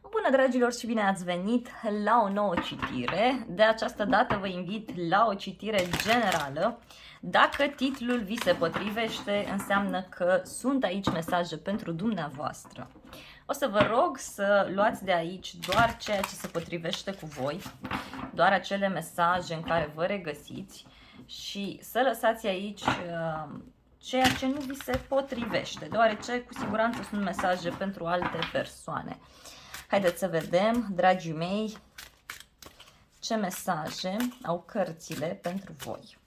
Bună, dragilor, și bine ați venit la o nouă citire. De această dată vă invit la o citire generală. Dacă titlul vi se potrivește, înseamnă că sunt aici mesaje pentru dumneavoastră. O să vă rog să luați de aici doar ceea ce se potrivește cu voi, doar acele mesaje în care vă regăsiți și să lăsați aici ceea ce nu vi se potrivește, deoarece cu siguranță sunt mesaje pentru alte persoane. Haideți să vedem, dragii mei, ce mesaje au cărțile pentru voi.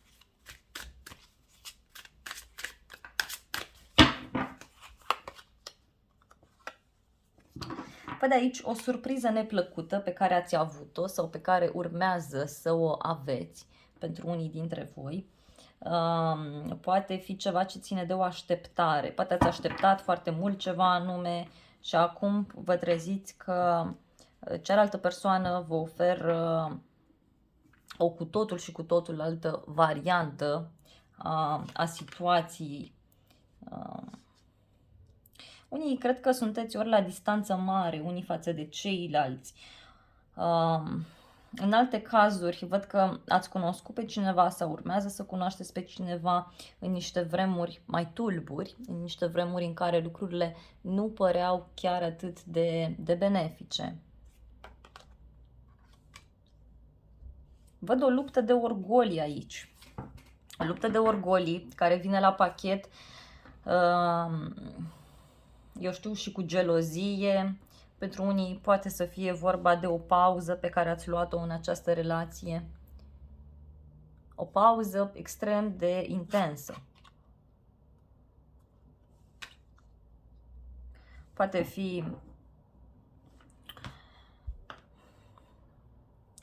Văd aici o surpriză neplăcută pe care ați avut-o sau pe care urmează să o aveți pentru unii dintre voi. Poate fi ceva ce ține de o așteptare. Poate ați așteptat foarte mult ceva anume și acum vă treziți că cealaltă persoană vă oferă o cu totul și cu totul altă variantă a situației. Unii cred că sunteți ori la distanță mare, unii față de ceilalți. În alte cazuri, văd că ați cunoscut pe cineva sau urmează să cunoașteți pe cineva în niște vremuri mai tulburi, în niște vremuri în care lucrurile nu păreau chiar atât de benefice. Văd o luptă de orgolii aici. O luptă de orgolii care vine la pachet, eu știu, și cu gelozie. Pentru unii poate să fie vorba de o pauză pe care ați luat-o în această relație. O pauză extrem de intensă. Poate fi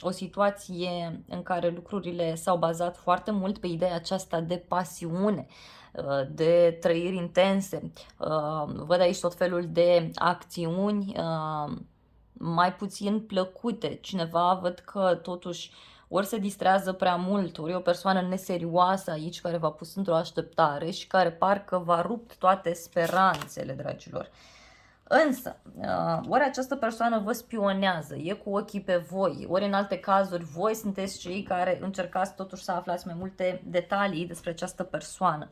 o situație în care lucrurile s-au bazat foarte mult pe ideea aceasta de pasiune, de trăiri intense. Văd aici tot felul de acțiuni mai puțin plăcute. Cineva văd că totuși ori se distrează prea mult, ori e o persoană neserioasă aici care v-a pus într-o așteptare și care parcă v-a rupt toate speranțele, dragilor. Însă, ori această persoană vă spionează, e cu ochii pe voi, ori în alte cazuri voi sunteți cei care încercați totuși să aflați mai multe detalii despre această persoană.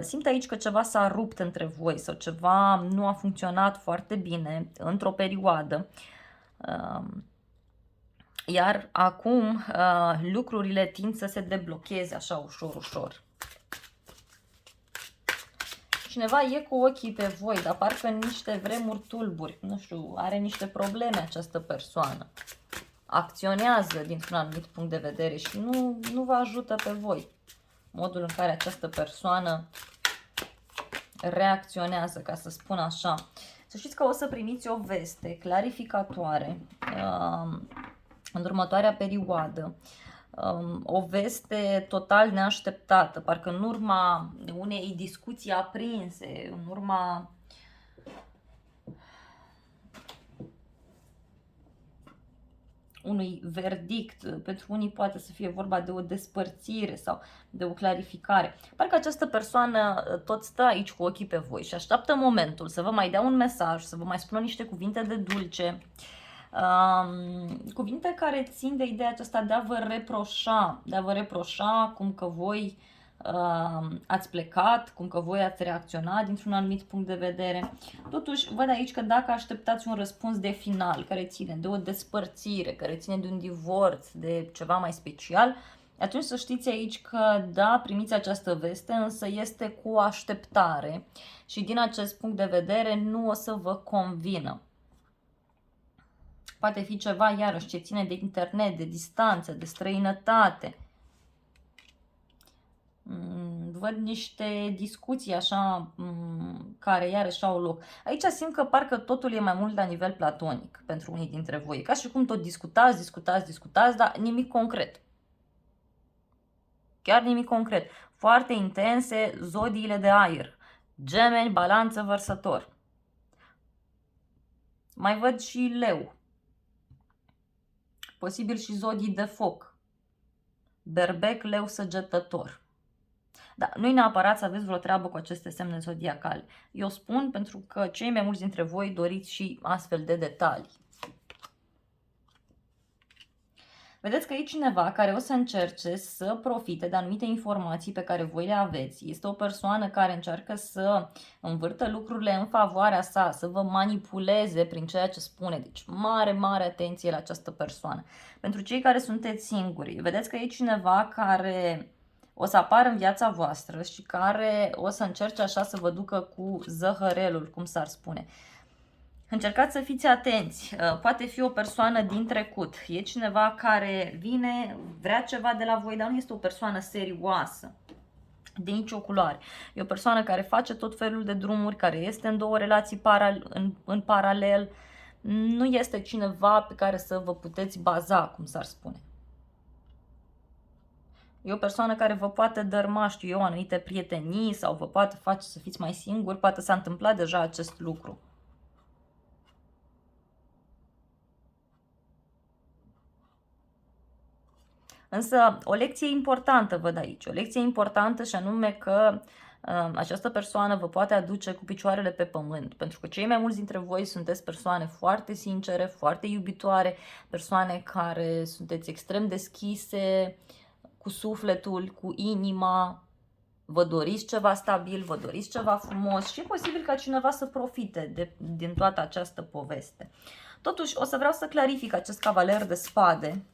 Simt aici că ceva s-a rupt între voi sau ceva nu a funcționat foarte bine într-o perioadă. Iar acum lucrurile tind să se deblocheze așa ușor, ușor. Cineva e cu ochii pe voi, dar parcă în niște vremuri tulburi, nu știu, are niște probleme această persoană. Acționează dintr-un anumit punct de vedere și nu vă ajută pe voi. Modul în care această persoană reacționează, ca să spun așa. Să știți că o să primiți o veste clarificatoare în următoarea perioadă. O veste total neașteptată, parcă în urma unei discuții aprinse, în urma unui verdict. Pentru unii poate să fie vorba de o despărțire sau de o clarificare. Parcă această persoană tot stă aici cu ochii pe voi și așteaptă momentul să vă mai dea un mesaj, să vă mai spună niște cuvinte de dulce. Cuvinte care țin de ideea aceasta de a vă reproșa cum că voi ați plecat, cum că voi ați reacționat dintr-un anumit punct de vedere. Totuși, văd aici că dacă așteptați un răspuns de final care ține de o despărțire, care ține de un divorț, de ceva mai special, atunci să știți aici că da, primiți această veste, însă este cu o așteptare și din acest punct de vedere nu o să vă convină. Poate fi ceva, iarăși, ce ține de internet, de distanță, de străinătate. Văd niște discuții așa care iarăși au loc. Aici simt că parcă totul e mai mult la nivel platonic pentru unii dintre voi. Ca și cum tot discutați, dar nimic concret. Chiar nimic concret. Foarte intense zodiile de aer. Gemeni, Balanță, Vărsător. Mai văd și Leu. Posibil și zodii de foc. Berbec, Leu, Săgetător. Da, nu-i neapărat să aveți vreo treabă cu aceste semne zodiacale. Eu spun pentru că cei mai mulți dintre voi doriți și astfel de detalii. Vedeți că e cineva care o să încerce să profite de anumite informații pe care voi le aveți. Este o persoană care încearcă să învârtă lucrurile în favoarea sa, să vă manipuleze prin ceea ce spune. Deci mare, mare atenție la această persoană. Pentru cei care sunteți singuri, vedeți că e cineva care o să apară în viața voastră și care o să încerce așa să vă ducă cu zăhărelul, cum s-ar spune. Încercați să fiți atenți, poate fi o persoană din trecut, e cineva care vine, vrea ceva de la voi, dar nu este o persoană serioasă, de nicio culoare. E o persoană care face tot felul de drumuri, care este în două relații în paralel, nu este cineva pe care să vă puteți baza, cum s-ar spune. E o persoană care vă poate dărma, știu eu, anumite prietenii sau vă poate face să fiți mai singuri, poate s-a întâmplat deja acest lucru. Însă o lecție importantă văd aici, o lecție importantă și anume că această persoană vă poate aduce cu picioarele pe pământ, pentru că cei mai mulți dintre voi sunteți persoane foarte sincere, foarte iubitoare, persoane care sunteți extrem deschise, cu sufletul, cu inima, vă doriți ceva stabil, vă doriți ceva frumos și e posibil ca cineva să profite din toată această poveste. Totuși, o să vreau să clarific acest cavaler de spade.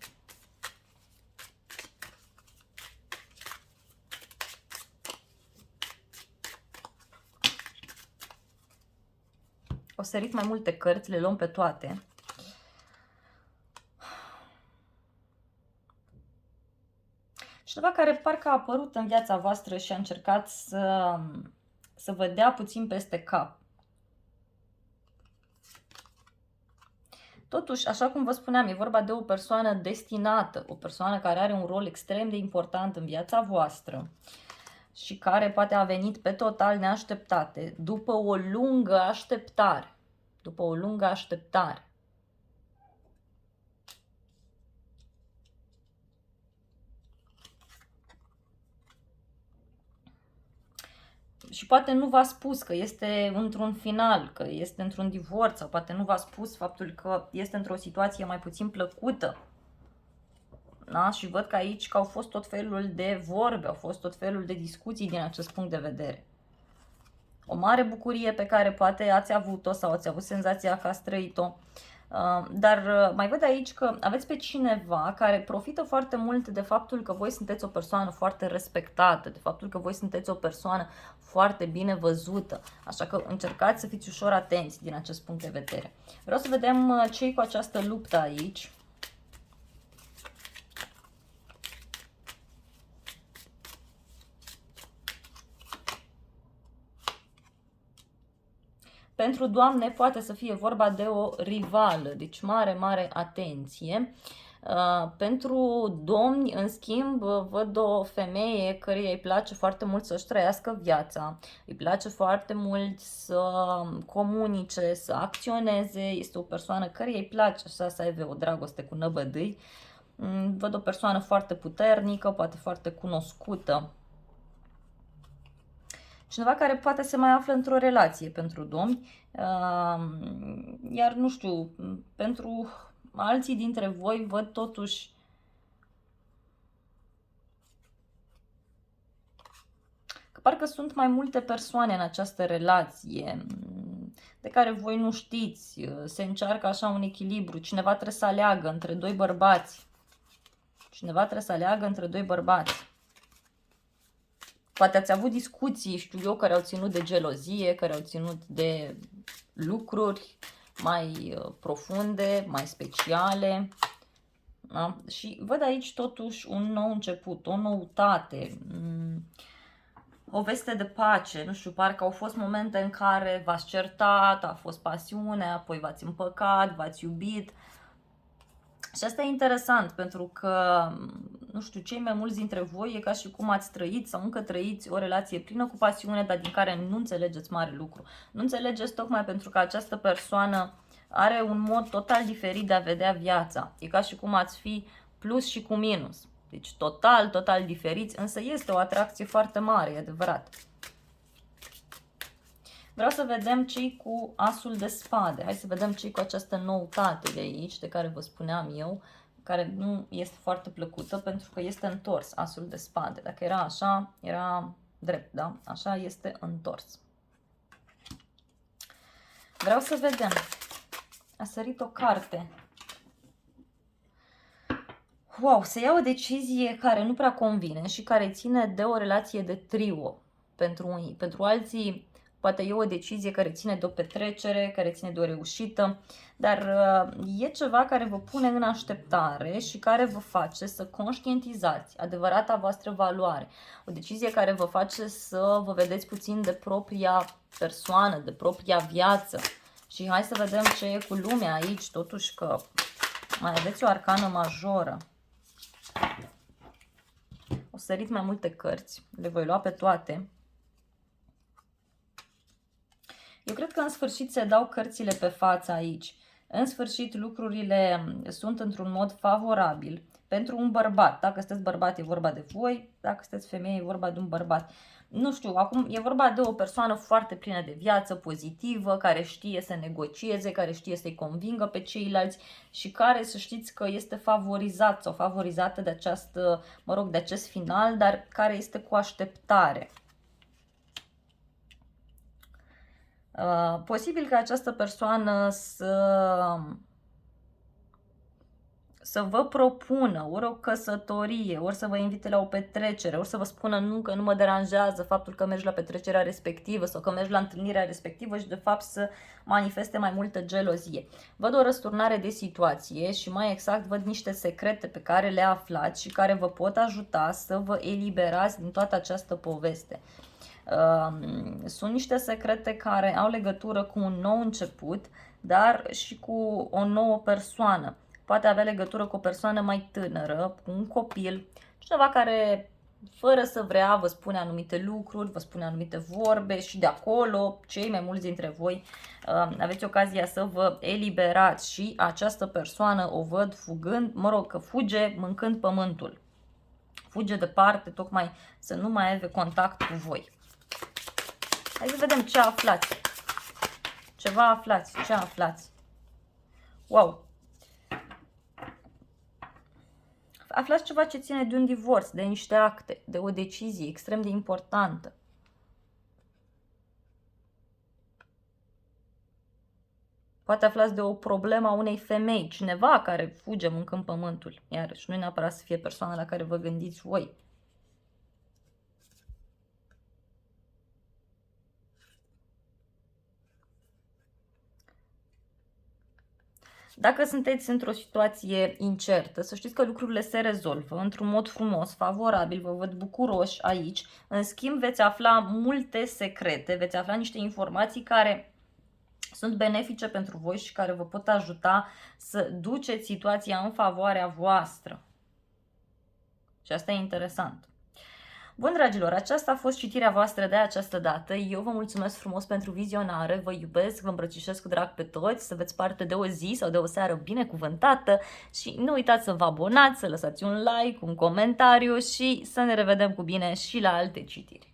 O sărit mai multe cărți, le luăm pe toate. Cineva care parcă a apărut în viața voastră și a încercat să vă dea puțin peste cap. Totuși, așa cum vă spuneam, e vorba de o persoană destinată, o persoană care are un rol extrem de important în viața voastră și care poate a venit pe total neașteptate, după o lungă așteptare. După o lungă așteptare. Și poate nu v-a spus că este într-un final, că este într-un divorț, sau poate nu v-a spus faptul că este într-o situație mai puțin plăcută. Da? Și văd că aici că au fost tot felul de vorbe, au fost tot felul de discuții din acest punct de vedere. O mare bucurie pe care poate ați avut-o sau ați avut senzația că ați trăit-o. Dar mai văd aici că aveți pe cineva care profită foarte mult de faptul că voi sunteți o persoană foarte respectată, de faptul că voi sunteți o persoană foarte bine văzută. Așa că încercați să fiți ușor atenți din acest punct de vedere. Vreau să vedem ce-i cu această luptă aici. Pentru doamne poate să fie vorba de o rivală, deci mare, mare atenție. Pentru domni, în schimb, văd o femeie căreia îi place foarte mult să-și trăiască viața, îi place foarte mult să comunice, să acționeze, este o persoană căreia îi place așa să aibă o dragoste cu năbădâi. Văd o persoană foarte puternică, poate foarte cunoscută. Cineva care poate se mai află într-o relație pentru domni, iar nu știu, pentru alții dintre voi văd totuși că parcă sunt mai multe persoane în această relație de care voi nu știți, se încearcă așa un echilibru, cineva trebuie să aleagă între doi bărbați. Cineva trebuie să aleagă între doi bărbați. Poate ați avut discuții, știu eu, care au ținut de gelozie, care au ținut de lucruri mai profunde, mai speciale. Da? Și văd aici totuși un nou început, o noutate, o veste de pace. Nu știu, parcă au fost momente în care v-ați certat, a fost pasiune, apoi v-ați împăcat, v-ați iubit. Și asta e interesant, pentru că, nu știu, cei mai mulți dintre voi e ca și cum ați trăit sau încă trăiți o relație plină cu pasiune, dar din care nu înțelegeți mare lucru. Nu înțelegeți tocmai pentru că această persoană are un mod total diferit de a vedea viața. E ca și cum ați fi plus și cu minus. Deci total, total diferiți, însă este o atracție foarte mare, e adevărat. Vreau să vedem ce-i cu asul de spade. Hai să vedem ce-i cu această noutate de aici, de care vă spuneam eu. care nu este foarte plăcută pentru că este întors asul de spade. Dacă era așa, era drept, da? Așa este întors. Vreau să vedem. A sărit o carte. Wow, se ia o decizie care nu prea convine și care ține de o relație de trio pentru unii. Pentru alții poate e o decizie care ține de o petrecere, care ține de o reușită, dar e ceva care vă pune în așteptare și care vă face să conștientizați adevărata voastră valoare. O decizie care vă face să vă vedeți puțin de propria persoană, de propria viață. Și hai să vedem ce e cu lumea aici, totuși că mai aveți o arcană majoră. O sărit mai multe cărți, le voi lua pe toate. Eu cred că în sfârșit se dau cărțile pe față aici. În sfârșit lucrurile sunt într-un mod favorabil pentru un bărbat. Dacă sunteți bărbat e vorba de voi, dacă sunteți femeie e vorba de un bărbat. Nu știu, acum e vorba de o persoană foarte plină de viață, pozitivă, care știe să negocieze, care știe să-i convingă pe ceilalți și care să știți că este favorizat sau favorizată de această, de acest final, dar care este cu așteptare. Posibil ca această persoană să vă propună ori o căsătorie, ori să vă invite la o petrecere, ori să vă spună nu, că nu mă deranjează faptul că mergi la petrecerea respectivă sau că mergi la întâlnirea respectivă și de fapt să manifeste mai multă gelozie. Văd o răsturnare de situație și mai exact văd niște secrete pe care le aflați și care vă pot ajuta să vă eliberați din toată această poveste. Sunt niște secrete care au legătură cu un nou început, dar și cu o nouă persoană. Poate avea legătură cu o persoană mai tânără, cu un copil, cineva care, fără să vrea, vă spune anumite lucruri, vă spune anumite vorbe și de acolo, cei mai mulți dintre voi, aveți ocazia să vă eliberați și această persoană o văd fugând, că fuge mâncând pământul. Fuge departe, tocmai să nu mai aibă contact cu voi. Hai să vedem ce aflați. Ceva aflați. Ce aflați? Wow! Aflați ceva ce ține de un divorț, de niște acte, de o decizie extrem de importantă. Poate aflați de o problemă a unei femei, cineva care fuge mâncând pământul. Iarăși, nu e neapărat să fie persoana la care vă gândiți voi. Dacă sunteți într-o situație incertă, să știți că lucrurile se rezolvă într-un mod frumos, favorabil, vă văd bucuroși aici. În schimb, veți afla multe secrete, veți afla niște informații care sunt benefice pentru voi și care vă pot ajuta să duceți situația în favoarea voastră. Și asta e interesant. Bun, dragilor, aceasta a fost citirea voastră de această dată. Eu vă mulțumesc frumos pentru vizionare, vă iubesc, vă îmbrățișez cu drag pe toți, să aveți parte de o zi sau de o seară binecuvântată și nu uitați să vă abonați, să lăsați un like, un comentariu și să ne revedem cu bine și la alte citiri.